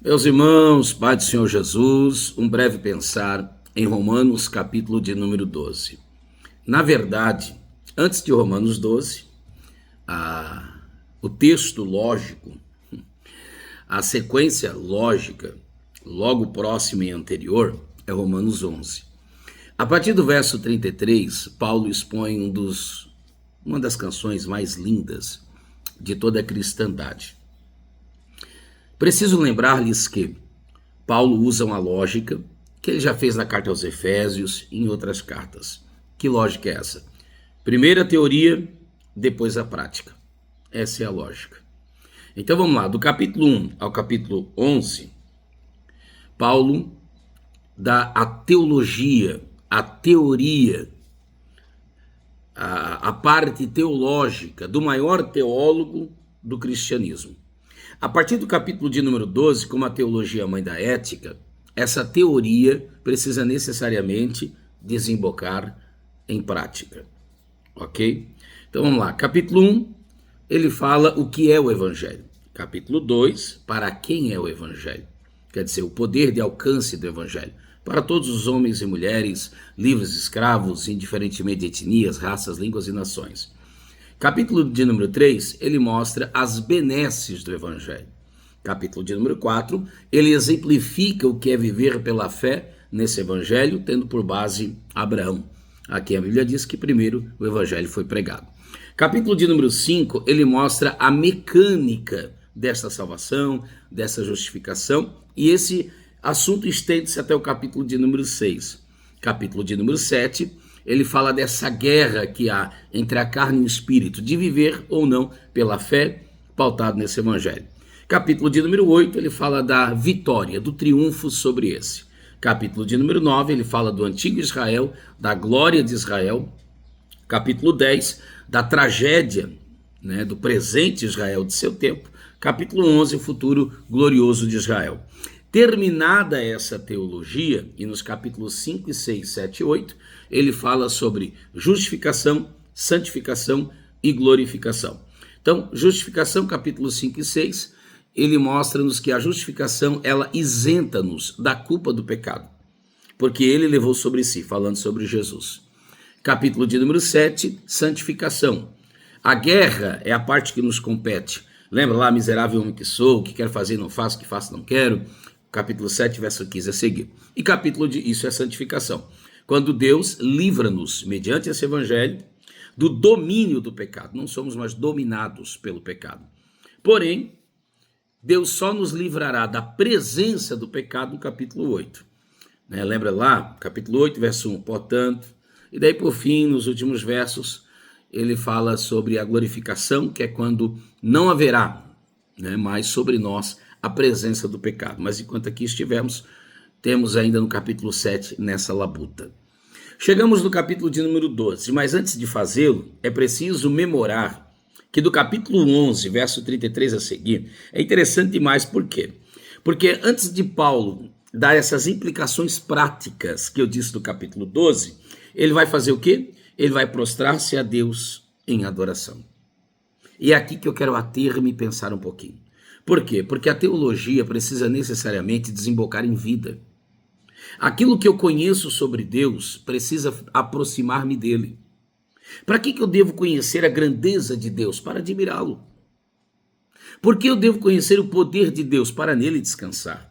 Meus irmãos, Pai do Senhor Jesus, um breve pensar em Romanos, capítulo de número 12. Na verdade, antes de Romanos 12, o texto lógico, a sequência lógica, logo próxima e anterior, é Romanos 11. A partir do verso 33, Paulo expõe uma das canções mais lindas de toda a cristandade. Preciso lembrar-lhes que Paulo usa uma lógica que ele já fez na carta aos Efésios e em outras cartas. Que lógica é essa? Primeiro a teoria, depois a prática. Essa é a lógica. Então vamos lá, do capítulo 1 ao capítulo 11, Paulo dá a teologia, a teoria, a parte teológica do maior teólogo do cristianismo. A partir do capítulo de número 12, como a teologia mãe da ética, essa teoria precisa necessariamente desembocar em prática, ok? Então vamos lá, capítulo 1, ele fala o que é o evangelho. Capítulo 2, para quem é o evangelho? Quer dizer, o poder de alcance do evangelho. Para todos os homens e mulheres, livres e escravos, indiferentemente de etnias, raças, línguas e nações. Capítulo de número 3, ele mostra as benesses do evangelho. Capítulo de número 4, ele exemplifica o que é viver pela fé nesse evangelho, tendo por base Abraão. Aqui a Bíblia diz que primeiro o evangelho foi pregado. Capítulo de número 5, ele mostra a mecânica dessa salvação, dessa justificação, e esse assunto estende-se até o capítulo de número 6. Capítulo de número 7, ele fala dessa guerra que há entre a carne e o espírito, de viver ou não pela fé, pautado nesse evangelho. Capítulo de número 8, ele fala da vitória, do triunfo sobre esse. Capítulo de número 9, ele fala do antigo Israel, da glória de Israel. Capítulo 10, da tragédia, do presente Israel de seu tempo. Capítulo 11, o futuro glorioso de Israel. Terminada essa teologia, e nos capítulos 5, 6, 7 e 8, ele fala sobre justificação, santificação e glorificação. Então, justificação, capítulos 5 e 6, ele mostra-nos que a justificação, ela isenta-nos da culpa do pecado, porque ele levou sobre si, falando sobre Jesus. Capítulo de número 7, santificação. A guerra é a parte que nos compete. Lembra lá, miserável homem que sou, o que quero fazer não faço, o que faço não quero. Capítulo 7, verso 15 a seguir. E capítulo de isso é santificação. Quando Deus livra-nos, mediante esse evangelho, do domínio do pecado. Não somos mais dominados pelo pecado. Porém, Deus só nos livrará da presença do pecado no capítulo 8. Lembra lá, capítulo 8, verso 1, portanto. E daí, por fim, nos últimos versos, ele fala sobre a glorificação, que é quando não haverá mais sobre nós a presença do pecado. Mas enquanto aqui estivermos, temos ainda no capítulo 7 nessa labuta. Chegamos no capítulo de número 12, mas antes de fazê-lo, é preciso memorar que do capítulo 11, verso 33 a seguir, é interessante demais. Por quê? Porque antes de Paulo dar essas implicações práticas que eu disse do capítulo 12, ele vai fazer o quê? Ele vai prostrar-se a Deus em adoração. E é aqui que eu quero ater-me e pensar um pouquinho. Por quê? Porque a teologia precisa necessariamente desembocar em vida. Aquilo que eu conheço sobre Deus precisa aproximar-me dele. Para que eu devo conhecer a grandeza de Deus? Para admirá-lo. Por que eu devo conhecer o poder de Deus? Para nele descansar.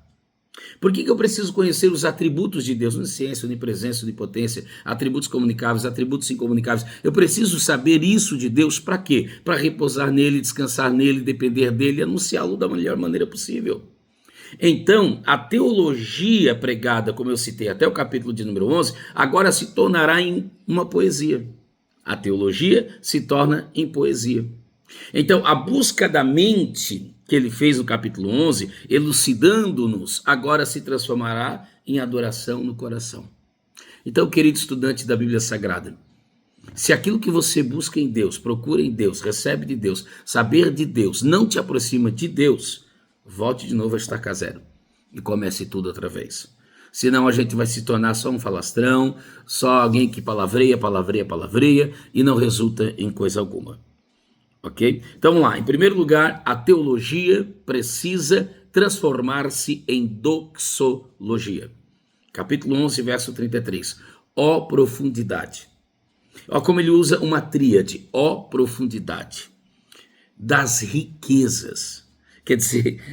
Por que eu preciso conhecer os atributos de Deus? Onisciência, onipresença, onipotência, atributos comunicáveis, atributos incomunicáveis. Eu preciso saber isso de Deus para quê? Para repousar nele, descansar nele, depender dele e anunciá-lo da melhor maneira possível. Então, a teologia pregada, como eu citei até o capítulo de número 11, agora se tornará em uma poesia. A teologia se torna em poesia. Então, a busca da mente que ele fez no capítulo 11, elucidando-nos, agora se transformará em adoração no coração. Então, querido estudante da Bíblia Sagrada, se aquilo que você busca em Deus, procura em Deus, recebe de Deus, saber de Deus, não te aproxima de Deus, volte de novo a estaca zero e comece tudo outra vez. Senão a gente vai se tornar só um falastrão, só alguém que palavreia e não resulta em coisa alguma. Ok? Então vamos lá. Em primeiro lugar, a teologia precisa transformar-se em doxologia. Capítulo 11, verso 33. Ó profundidade. Ó como ele usa uma tríade. Ó profundidade das riquezas. Quer dizer,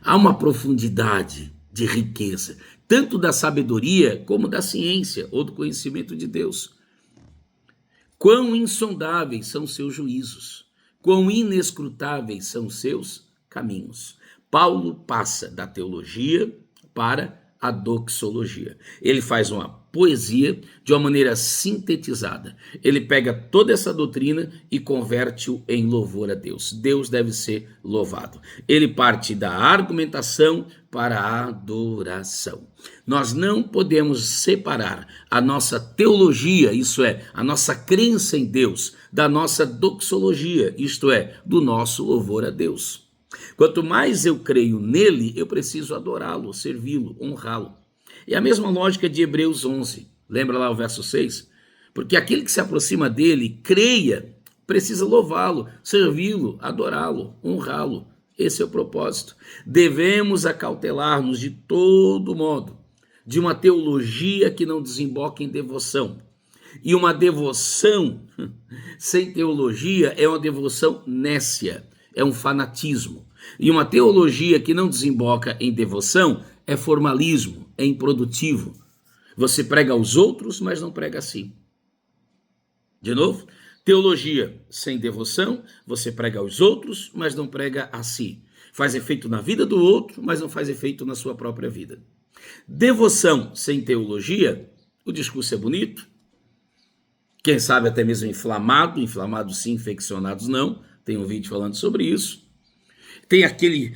há uma profundidade de riqueza, tanto da sabedoria como da ciência ou do conhecimento de Deus. Quão insondáveis são seus juízos, quão inescrutáveis são seus caminhos. Paulo passa da teologia para a doxologia. Ele faz uma poesia de uma maneira sintetizada. Ele pega toda essa doutrina e converte-o em louvor a Deus. Deus deve ser louvado. Ele parte da argumentação para a adoração. Nós não podemos separar a nossa teologia, isso é, a nossa crença em Deus, da nossa doxologia, isto é, do nosso louvor a Deus. Quanto mais eu creio nele, eu preciso adorá-lo, servi-lo, honrá-lo. É a mesma lógica de Hebreus 11. Lembra lá o verso 6? Porque aquele que se aproxima dele, creia, precisa louvá-lo, servi-lo, adorá-lo, honrá-lo. Esse é o propósito. Devemos acautelar-nos de todo modo de uma teologia que não desemboque em devoção. E uma devoção sem teologia é uma devoção nécia, é um fanatismo. E uma teologia que não desemboca em devoção é formalismo, é improdutivo. Você prega aos outros, mas não prega a si. De novo, teologia sem devoção, você prega aos outros, mas não prega a si. Faz efeito na vida do outro, mas não faz efeito na sua própria vida. Devoção sem teologia, o discurso é bonito, quem sabe até mesmo inflamado sim, infeccionados não, tem um vídeo falando sobre isso. Tem aquele,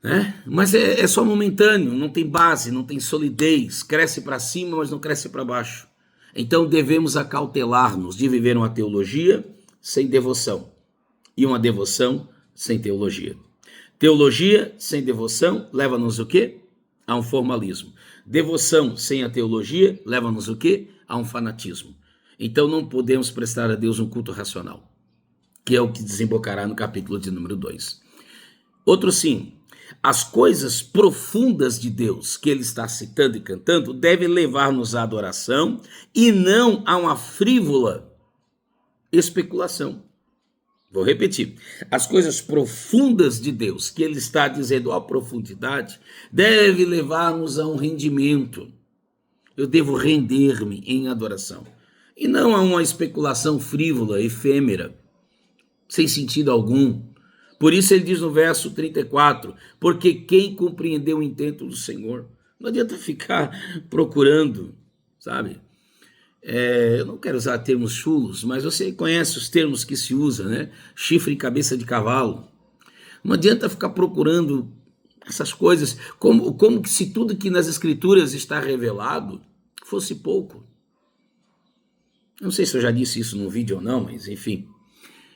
né? Mas é só momentâneo, não tem base, não tem solidez, cresce para cima, mas não cresce para baixo. Então devemos acautelar-nos de viver uma teologia sem devoção e uma devoção sem teologia. Teologia sem devoção leva-nos o quê? A um formalismo. Devoção sem a teologia leva-nos o quê? A um fanatismo. Então não podemos prestar a Deus um culto racional, que é o que desembocará no capítulo de número 2. Outro sim, as coisas profundas de Deus que ele está citando e cantando devem levar-nos à adoração e não a uma frívola especulação. Vou repetir, as coisas profundas de Deus que ele está dizendo à profundidade devem levar-nos a um rendimento. Eu devo render-me em adoração e não a uma especulação frívola, efêmera, sem sentido algum. Por isso ele diz no verso 34, porque quem compreendeu o intento do Senhor? Não adianta ficar procurando, sabe? Eu não quero usar termos chulos, mas você conhece os termos que se usa, né? Chifre e cabeça de cavalo. Não adianta ficar procurando essas coisas, como que se tudo que nas escrituras está revelado fosse pouco. Eu não sei se eu já disse isso no vídeo ou não, mas enfim.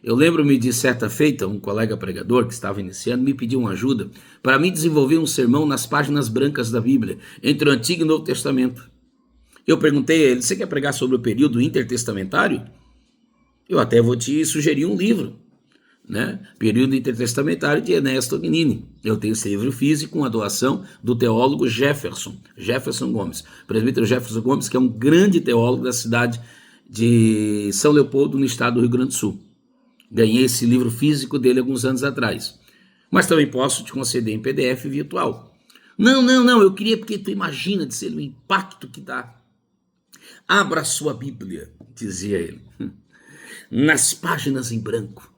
Eu lembro-me de certa feita, um colega pregador que estava iniciando me pediu uma ajuda para mim desenvolver um sermão nas páginas brancas da Bíblia, entre o Antigo e o Novo Testamento. Eu perguntei a ele, você quer pregar sobre o período intertestamentário? Eu até vou te sugerir um livro, né? Período intertestamentário de Ernesto Agnini. Eu tenho esse livro físico com a doação do teólogo Jefferson Gomes. Presbítero Jefferson Gomes, que é um grande teólogo da cidade de São Leopoldo, no estado do Rio Grande do Sul. Ganhei esse livro físico dele alguns anos atrás. Mas também posso te conceder em PDF virtual. Não, eu queria porque tu imagina de ser o impacto que dá. Abra sua Bíblia, dizia ele, nas páginas em branco.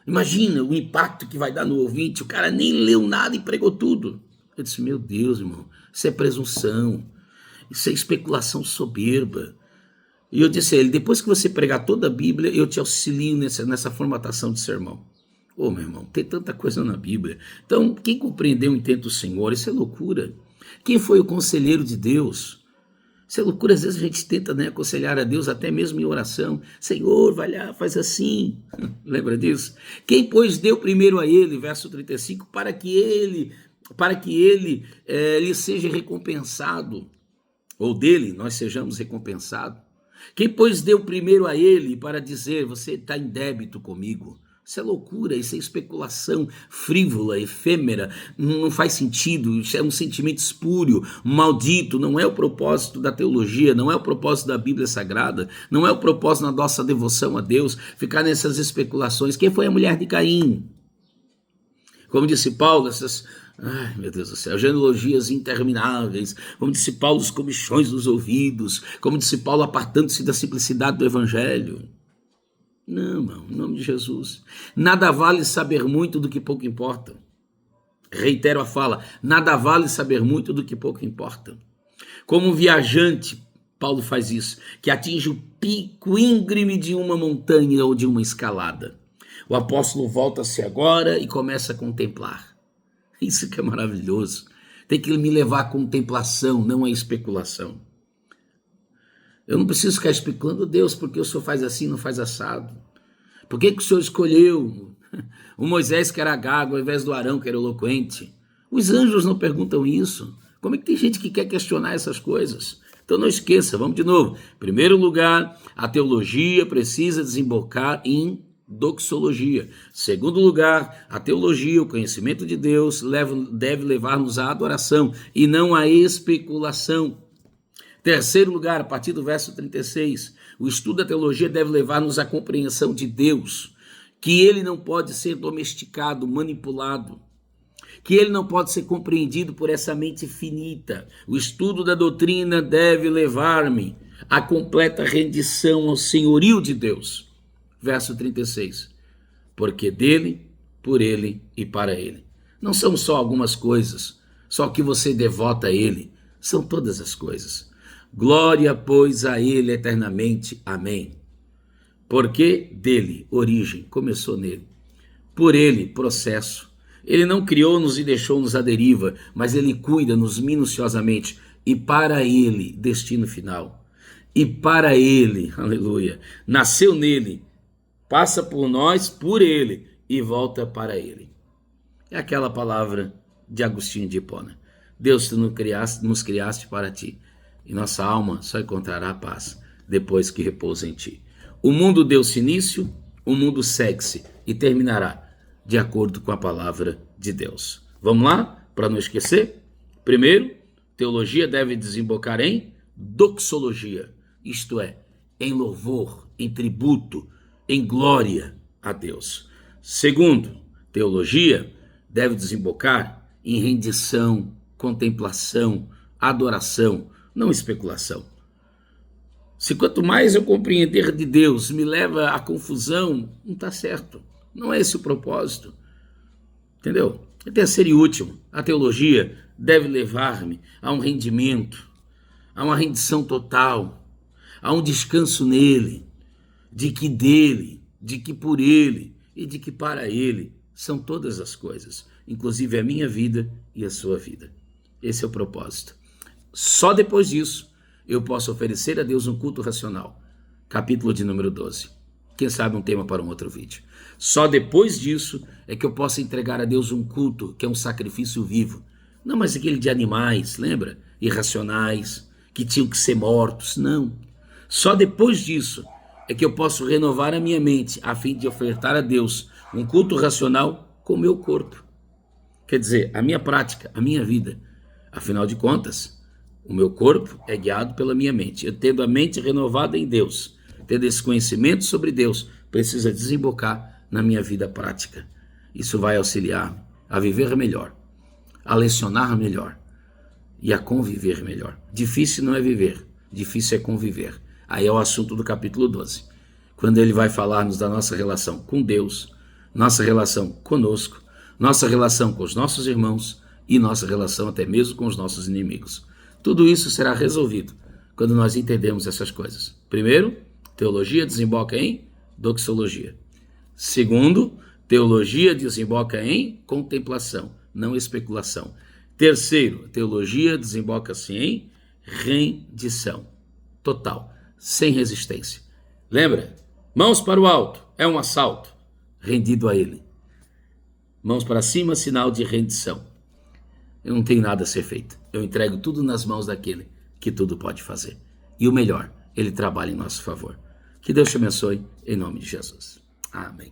Imagina o impacto que vai dar no ouvinte, o cara nem leu nada e pregou tudo. Eu disse, meu Deus, irmão, isso é presunção, isso é especulação soberba. E eu disse a ele, depois que você pregar toda a Bíblia, eu te auxilio nessa formatação de sermão. Ô, meu irmão, tem tanta coisa na Bíblia. Então, quem compreendeu o intento do Senhor, isso é loucura. Quem foi o conselheiro de Deus? Isso é loucura, às vezes a gente tenta, né, aconselhar a Deus até mesmo em oração. Senhor, vai lá, faz assim. Lembra disso? Quem, pois, deu primeiro a ele, verso 35, para que ele lhe seja recompensado, ou dele nós sejamos recompensados. Quem, pois, deu primeiro a ele para dizer, você está em débito comigo, Isso é loucura, isso é especulação frívola, efêmera, não faz sentido, isso é um sentimento espúrio, maldito, não é o propósito da teologia, não é o propósito da Bíblia Sagrada, não é o propósito da nossa devoção a Deus, ficar nessas especulações. Quem foi a mulher de Caim? Como disse Paulo, ai meu Deus do céu, genealogias intermináveis, como disse Paulo, os comichões dos ouvidos, como disse Paulo, apartando-se da simplicidade do Evangelho. Não, irmão, em nome de Jesus. Nada vale saber muito do que pouco importa. Reitero a fala, nada vale saber muito do que pouco importa. Como um viajante, Paulo faz isso, que atinge o pico íngreme de uma montanha ou de uma escalada. O apóstolo volta-se agora e começa a contemplar. Isso que é maravilhoso. Tem que me levar à contemplação, não à especulação. Eu não preciso ficar especulando, Deus, porque o Senhor faz assim, não faz assado? Por que o Senhor escolheu o Moisés que era gago ao invés do Arão que era eloquente? Os anjos não perguntam isso. Como é que tem gente que quer questionar essas coisas? Então não esqueça, vamos de novo. Em primeiro lugar, a teologia precisa desembocar em doxologia. Segundo lugar, a teologia, o conhecimento de Deus, deve levar-nos à adoração e não à especulação. Terceiro lugar, a partir do verso 36, o estudo da teologia deve levar-nos à compreensão de Deus, que ele não pode ser domesticado, manipulado, que ele não pode ser compreendido por essa mente finita. O estudo da doutrina deve levar-me à completa rendição ao senhorio de Deus. Verso 36, porque dele, por ele e para ele. Não são só algumas coisas, só que você devota a ele, são todas as coisas. Glória, pois, a ele eternamente. Amém. Porque dele, origem, começou nele. Por ele, processo. Ele não criou-nos e deixou-nos à deriva, mas ele cuida-nos minuciosamente. E para ele, destino final. E para ele, aleluia, nasceu nele, passa por nós, por ele, e volta para ele. É aquela palavra de Agostinho de Hipona. Deus, tu nos criaste para ti. E nossa alma só encontrará paz depois que repousa em ti. O mundo deu-se início, o mundo segue-se e terminará de acordo com a palavra de Deus. Vamos lá, para não esquecer? Primeiro, teologia deve desembocar em doxologia, isto é, em louvor, em tributo, em glória a Deus. Segundo, teologia deve desembocar em rendição, contemplação, adoração, não especulação. Se quanto mais eu compreender de Deus me leva à confusão, não está certo. Não é esse o propósito. Entendeu? E terceiro e último, a teologia deve levar-me a um rendimento, a uma rendição total, a um descanso nele, de que dele, de que por ele e de que para ele são todas as coisas, inclusive a minha vida e a sua vida. Esse é o propósito. Só depois disso eu posso oferecer a Deus um culto racional. Capítulo de número 12. Quem sabe um tema para um outro vídeo. Só depois disso é que eu posso entregar a Deus um culto, que é um sacrifício vivo. Não mais aquele de animais, lembra? Irracionais, que tinham que ser mortos. Não. Só depois disso é que eu posso renovar a minha mente a fim de ofertar a Deus um culto racional com o meu corpo. Quer dizer, a minha prática, a minha vida. Afinal de contas, o meu corpo é guiado pela minha mente. Eu tendo a mente renovada em Deus, tendo esse conhecimento sobre Deus, precisa desembocar na minha vida prática. Isso vai auxiliar-me a viver melhor, a lecionar melhor e a conviver melhor. Difícil não é viver, difícil é conviver. Aí é o assunto do capítulo 12, quando ele vai falar-nos da nossa relação com Deus, nossa relação conosco, nossa relação com os nossos irmãos e nossa relação até mesmo com os nossos inimigos. Tudo isso será resolvido quando nós entendemos essas coisas. Primeiro, teologia desemboca em doxologia. Segundo, teologia desemboca em contemplação, não especulação. Terceiro, teologia desemboca-se em rendição total, sem resistência. Lembra? Mãos para o alto, é um assalto, rendido a ele. Mãos para cima, sinal de rendição. Eu não tenho nada a ser feito. Eu entrego tudo nas mãos daquele que tudo pode fazer. E o melhor, ele trabalha em nosso favor. Que Deus te abençoe, em nome de Jesus. Amém.